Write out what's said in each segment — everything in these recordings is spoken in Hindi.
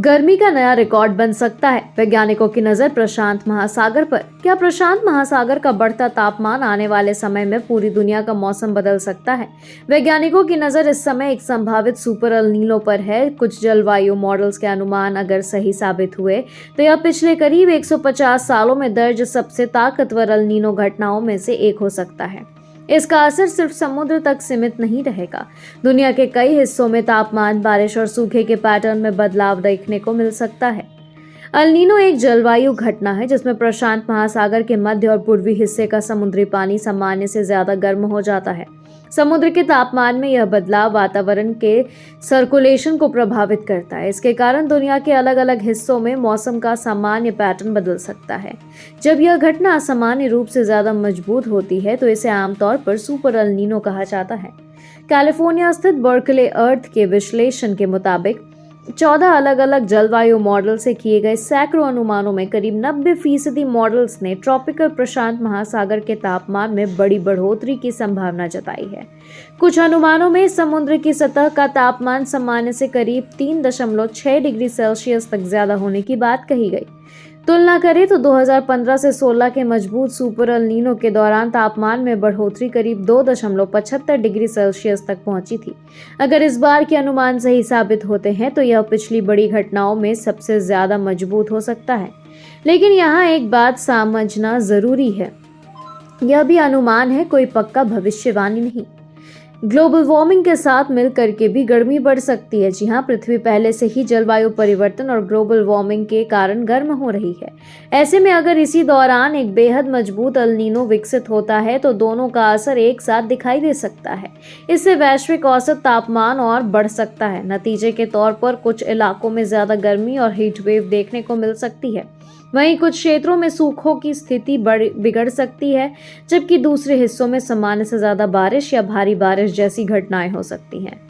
गर्मी का नया रिकॉर्ड बन सकता है। वैज्ञानिकों की नजर प्रशांत महासागर पर। क्या प्रशांत महासागर का बढ़ता तापमान आने वाले समय में पूरी दुनिया का मौसम बदल सकता है? वैज्ञानिकों की नजर इस समय एक संभावित सुपर एल नीनो पर है। कुछ जलवायु मॉडल्स के अनुमान अगर सही साबित हुए तो यह पिछले करीब 150 सालों में दर्ज सबसे ताकतवर एल नीनो घटनाओं में से एक हो सकता है। इसका असर सिर्फ समुद्र तक सीमित नहीं रहेगा। दुनिया के कई हिस्सों में तापमान, बारिश और सूखे के पैटर्न में बदलाव देखने को मिल सकता है। एल नीनो एक जलवायु घटना है जिसमें प्रशांत महासागर के मध्य और पूर्वी हिस्से का समुद्री पानी सामान्य से ज्यादा गर्म हो जाता है। समुद्र के तापमान में यह बदलाव वातावरण के सर्कुलेशन को प्रभावित करता है। इसके कारण दुनिया के अलग अलग हिस्सों में मौसम का सामान्य पैटर्न बदल सकता है। जब यह घटना सामान्य रूप से ज्यादा मजबूत होती है तो इसे आमतौर पर सुपर एल नीनो कहा जाता है। कैलिफोर्निया स्थित बर्कले अर्थ के विश्लेषण के मुताबिक 14 अलग अलग जलवायु मॉडल से किए गए सैकड़ों अनुमानों में करीब 90% मॉडल्स ने ट्रॉपिकल प्रशांत महासागर के तापमान में बड़ी बढ़ोतरी की संभावना जताई है। कुछ अनुमानों में समुद्र की सतह का तापमान सामान्य से करीब 3.6 डिग्री सेल्सियस तक ज्यादा होने की बात कही गई। तुलना करें तो 2015 से 16 के मजबूत सुपर एल नीनो के दौरान तापमान में बढ़ोतरी करीब 2.75 डिग्री सेल्सियस तक पहुंची थी। अगर इस बार के अनुमान सही साबित होते हैं तो यह पिछली बड़ी घटनाओं में सबसे ज्यादा मजबूत हो सकता है। लेकिन यहाँ एक बात समझना जरूरी है, यह भी अनुमान है, कोई पक्का भविष्यवाणी नहीं। ग्लोबल वार्मिंग के साथ मिलकर के भी गर्मी बढ़ सकती है। जी हाँ, पृथ्वी पहले से ही जलवायु परिवर्तन और ग्लोबल वार्मिंग के कारण गर्म हो रही है। ऐसे में अगर इसी दौरान एक बेहद मजबूत एल नीनो विकसित होता है तो दोनों का असर एक साथ दिखाई दे सकता है। इससे वैश्विक औसत तापमान और बढ़ सकता है। नतीजे के तौर पर कुछ इलाकों में ज्यादा गर्मी और हीट वेव देखने को मिल सकती है। वहीं कुछ क्षेत्रों में सूखों की स्थिति बिगड़ सकती है, जबकि दूसरे हिस्सों में सामान्य से ज्यादा बारिश या भारी बारिश जैसी घटनाएं हो सकती हैं।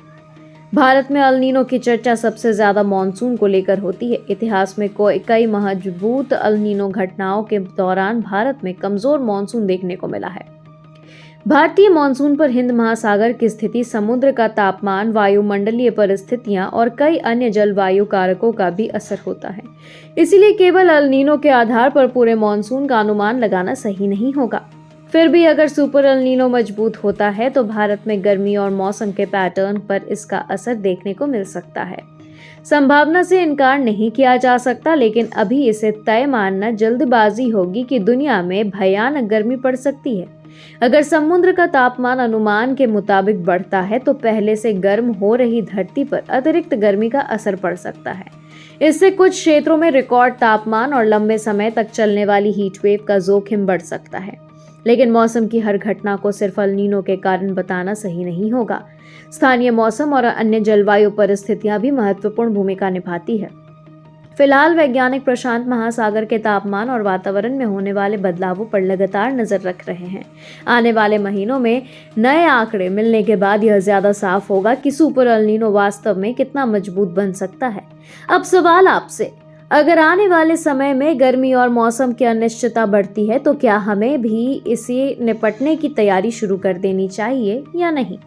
भारत में एल नीनो की चर्चा सबसे ज्यादा मानसून को लेकर होती है। इतिहास में कई मजबूत एल नीनो घटनाओं के दौरान भारत में कमजोर मानसून देखने को मिला है। भारतीय मानसून पर हिंद महासागर की स्थिति, समुद्र का तापमान, वायुमंडलीय परिस्थितियां और कई अन्य जलवायु कारकों का भी असर होता है। इसीलिए केवल एल नीनो के आधार पर पूरे मानसून का अनुमान लगाना सही नहीं होगा। फिर भी अगर सुपर एल नीनो मजबूत होता है तो भारत में गर्मी और मौसम के पैटर्न पर इसका असर देखने को मिल सकता है। संभावना से इनकार नहीं किया जा सकता, लेकिन अभी इसे तय मानना जल्दबाजी होगी कि दुनिया में भयानक गर्मी पड़ सकती है। अगर समुद्र का तापमान अनुमान के मुताबिक बढ़ता है तो पहले से गर्म हो रही धरती पर अतिरिक्त गर्मी का असर पड़ सकता है। इससे कुछ क्षेत्रों में रिकॉर्ड तापमान और लंबे समय तक चलने वाली हीट वेव का जोखिम बढ़ सकता है। लेकिन मौसम की हर घटना को सिर्फ एल नीनो के कारण बताना सही नहीं होगा। स्थानीय मौसम और अन्य जलवायु परिस्थितियां भी महत्वपूर्ण भूमिका निभाती है। फिलहाल वैज्ञानिक प्रशांत महासागर के तापमान और वातावरण में होने वाले बदलावों पर लगातार नजर रख रहे हैं। आने वाले महीनों में नए आंकड़े मिलने के बाद यह ज्यादा साफ होगा कि सुपर एल नीनो वास्तव में कितना मजबूत बन सकता है। अब सवाल आपसे, अगर आने वाले समय में गर्मी और मौसम की अनिश्चितता बढ़ती है तो क्या हमें भी इसे निपटने की तैयारी शुरू कर देनी चाहिए या नहीं?